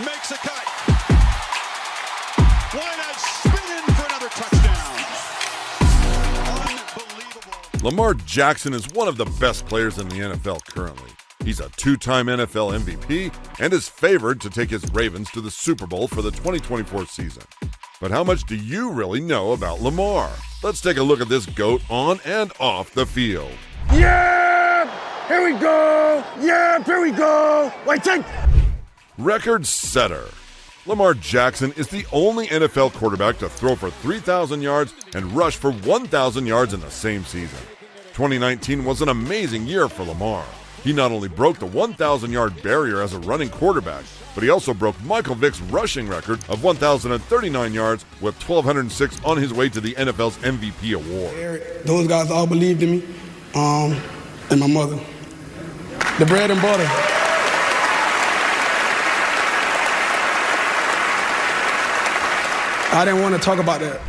makes a cut. Why not spin in for another touchdown? Unbelievable. Lamar Jackson is one of the best players in the NFL currently. He's a two-time NFL MVP and is favored to take his Ravens to the Super Bowl for the 2024 season. But how much do you really know about Lamar? Let's take a look at this GOAT on and off the field. Yeah! Here we go! Yeah, here we go! Wait, take! Record setter. Lamar Jackson is the only NFL quarterback to throw for 3,000 yards and rush for 1,000 yards in the same season. 2019 was an amazing year for Lamar. He not only broke the 1,000-yard barrier as a running quarterback, but he also broke Michael Vick's rushing record of 1,039 yards with 1,206 on his way to the NFL's MVP award. Those guys all believed in me, and my mother. The bread and butter. I didn't want to talk about that.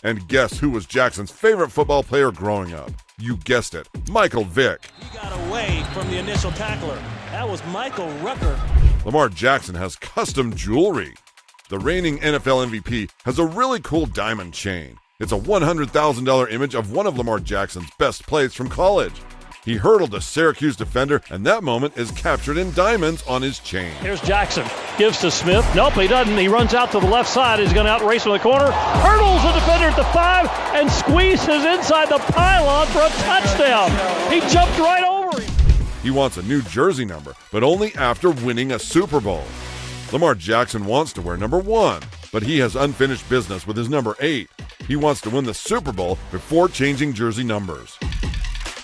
And guess who was Jackson's favorite football player growing up? You guessed it, Michael Vick. He got away from the initial tackler. That was Michael Rucker. Lamar Jackson has custom jewelry. The reigning NFL MVP has a really cool diamond chain. It's a $100,000 image of one of Lamar Jackson's best plays from college. He hurdled a Syracuse defender, and that moment is captured in diamonds on his chain. Here's Jackson. Gives to Smith. Nope, he doesn't. He runs out to the left side. He's going to outrace from the corner. Hurdles the defender at the 5 and squeezes inside the pylon for a touchdown. He jumped right over him. He wants a new jersey number, but only after winning a Super Bowl. Lamar Jackson wants to wear number 1, but he has unfinished business with his number 8. He wants to win the Super Bowl before changing jersey numbers.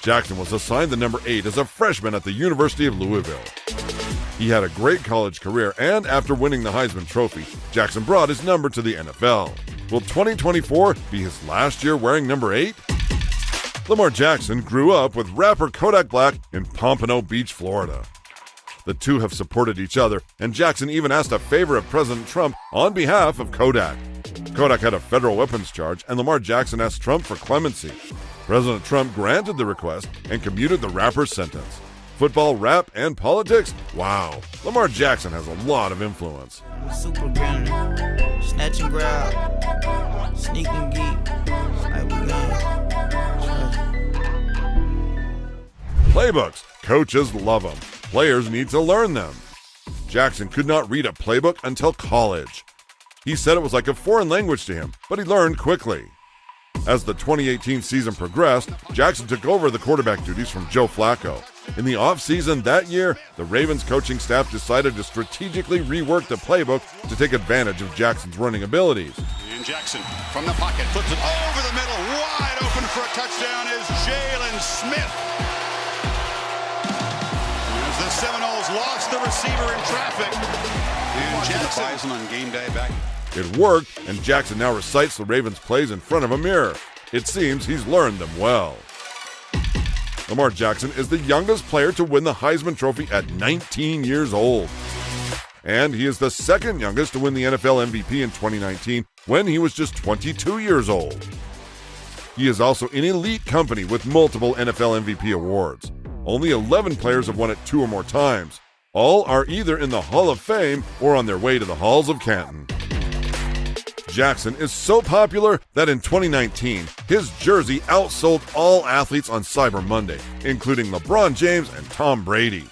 Jackson was assigned the number 8 as a freshman at the University of Louisville. He had a great college career, and after winning the Heisman Trophy, Jackson brought his number to the NFL. Will 2024 be his last year wearing number 8? Lamar Jackson grew up with rapper Kodak Black in Pompano Beach, Florida. The two have supported each other, and Jackson even asked a favor of President Trump on behalf of Kodak. Kodak had a federal weapons charge, and Lamar Jackson asked Trump for clemency. President Trump granted the request and commuted the rapper's sentence. Football, rap, and politics? Wow. Lamar Jackson has a lot of influence. Super grinner, snatch and grab, sneak and geek, like we Playbooks. Coaches love them. Players need to learn them. Jackson could not read a playbook until college. He said it was like a foreign language to him, but he learned quickly. As the 2018 season progressed, Jackson took over the quarterback duties from Joe Flacco. In the offseason that year, the Ravens coaching staff decided to strategically rework the playbook to take advantage of Jackson's running abilities. And Jackson from the pocket flips it over the middle. Wide open for a touchdown is Jalen Smith. As the Seminoles lost the receiver in traffic. And Jackson on game day back. It worked, and Jackson now recites the Ravens' plays in front of a mirror. It seems he's learned them well. Lamar Jackson is the youngest player to win the Heisman Trophy at 19 years old. And he is the second youngest to win the NFL MVP in 2019 when he was just 22 years old. He is also in elite company with multiple NFL MVP awards. Only 11 players have won it 2 or more times. All are either in the Hall of Fame or on their way to the halls of Canton. Jackson is so popular that in 2019, his jersey outsold all athletes on Cyber Monday, including LeBron James and Tom Brady.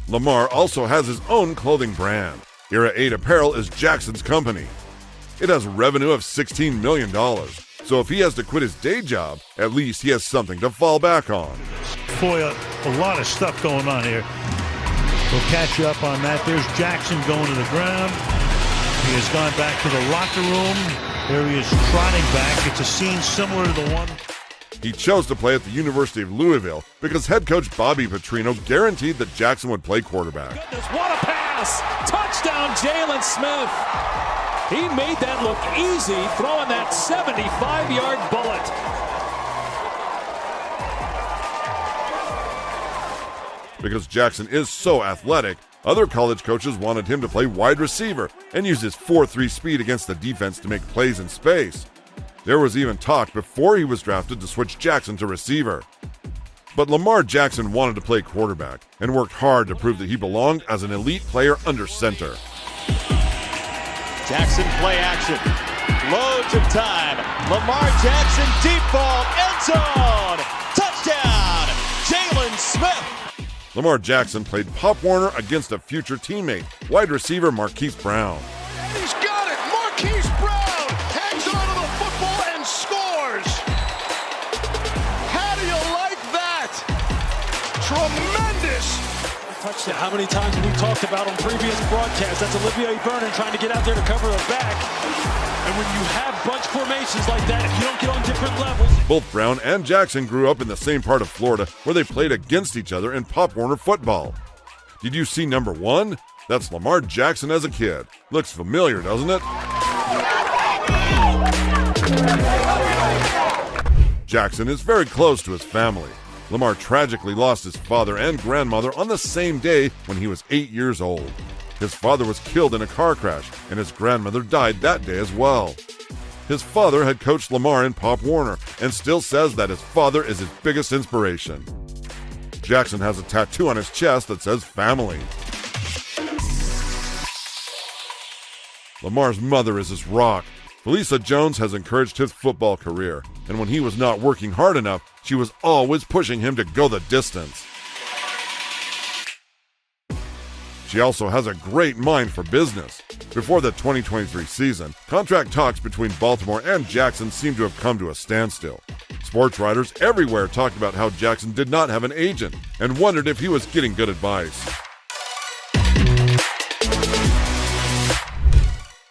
Lamar also has his own clothing brand. Era 8 Apparel is Jackson's company. It has a revenue of $16 million, so if he has to quit his day job, at least he has something to fall back on. Boy, a lot of stuff going on here. We'll catch you up on that. There's Jackson going to the ground. He has gone back to the locker room. There he is trotting back. It's a scene similar to the one. He chose to play at the University of Louisville because head coach Bobby Petrino guaranteed that Jackson would play quarterback. Goodness, what a pass! Touchdown, Jalen Smith. He made that look easy, throwing that 75-yard bullet. Because Jackson is so athletic, other college coaches wanted him to play wide receiver and use his 4.3 speed against the defense to make plays in space. There was even talk before he was drafted to switch Jackson to receiver. But Lamar Jackson wanted to play quarterback and worked hard to prove that he belonged as an elite player under center. Jackson play action. Loads of time. Lamar Jackson deep ball, end zone. Touchdown, Jalen Smith. Lamar Jackson played Pop Warner against a future teammate, wide receiver Marquise Brown. And he's got it. Marquise Brown hangs onto the football and scores. How do you like that? Tremendous. Touchdown. How many times have we talked about on previous broadcasts? That's Olivier Vernon trying to get out there to cover a back. And when you have bunch formations like that, if you don't get on different levels. Both Brown and Jackson grew up in the same part of Florida where they played against each other in Pop Warner football. Did you see number 1? That's Lamar Jackson as a kid. Looks familiar, doesn't it? Jackson is very close to his family. Lamar tragically lost his father and grandmother on the same day when he was 8 years old. His father was killed in a car crash, and his grandmother died that day as well. His father had coached Lamar in Pop Warner and still says that his father is his biggest inspiration. Jackson has a tattoo on his chest that says family. Lamar's mother is his rock. Felisa Jones has encouraged his football career, and when he was not working hard enough, she was always pushing him to go the distance. She also has a great mind for business. Before the 2023 season, contract talks between Baltimore and Jackson seemed to have come to a standstill. Sports writers everywhere talked about how Jackson did not have an agent and wondered if he was getting good advice.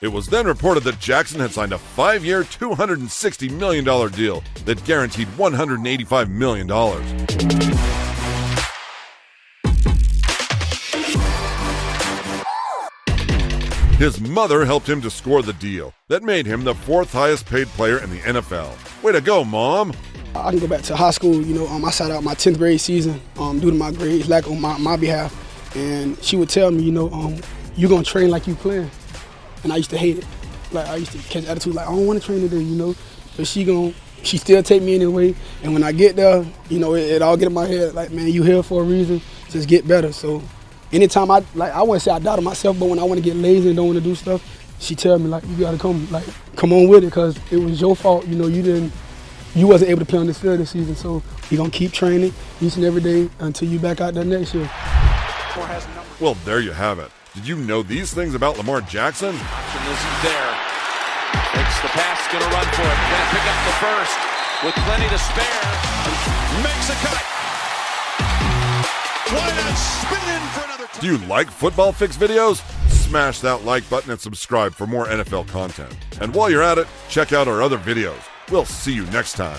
It was then reported that Jackson had signed a 5-year, $260 million deal that guaranteed $185 million. His mother helped him to score the deal that made him the 4th highest paid player in the NFL. Way to go, Mom! I can go back to high school, I sat out my 10th grade season due to my grades lack on my behalf. And she would tell me, you're going to train like you playing. And I used to hate it. Like, I used to catch attitude like, I don't want to train today, But she still take me anyway. And when I get there, it all get in my head, like, man, you here for a reason, just get better. So anytime I wouldn't say I doubted myself, but when I want to get lazy and don't want to do stuff, she tell me, like, you got to come on with it, because it was your fault, you wasn't able to play on this field this season. So you're going to keep training each and every day until you back out there next year. Well, there you have it. Did you know these things about Lamar Jackson? Option isn't there. Takes the pass, gonna run for it. Gonna pick up the first with plenty to spare. Makes a cut. Why not spin in for another touchdown? Do you like Football Fix videos? Smash that like button and subscribe for more NFL content. And while you're at it, check out our other videos. We'll see you next time.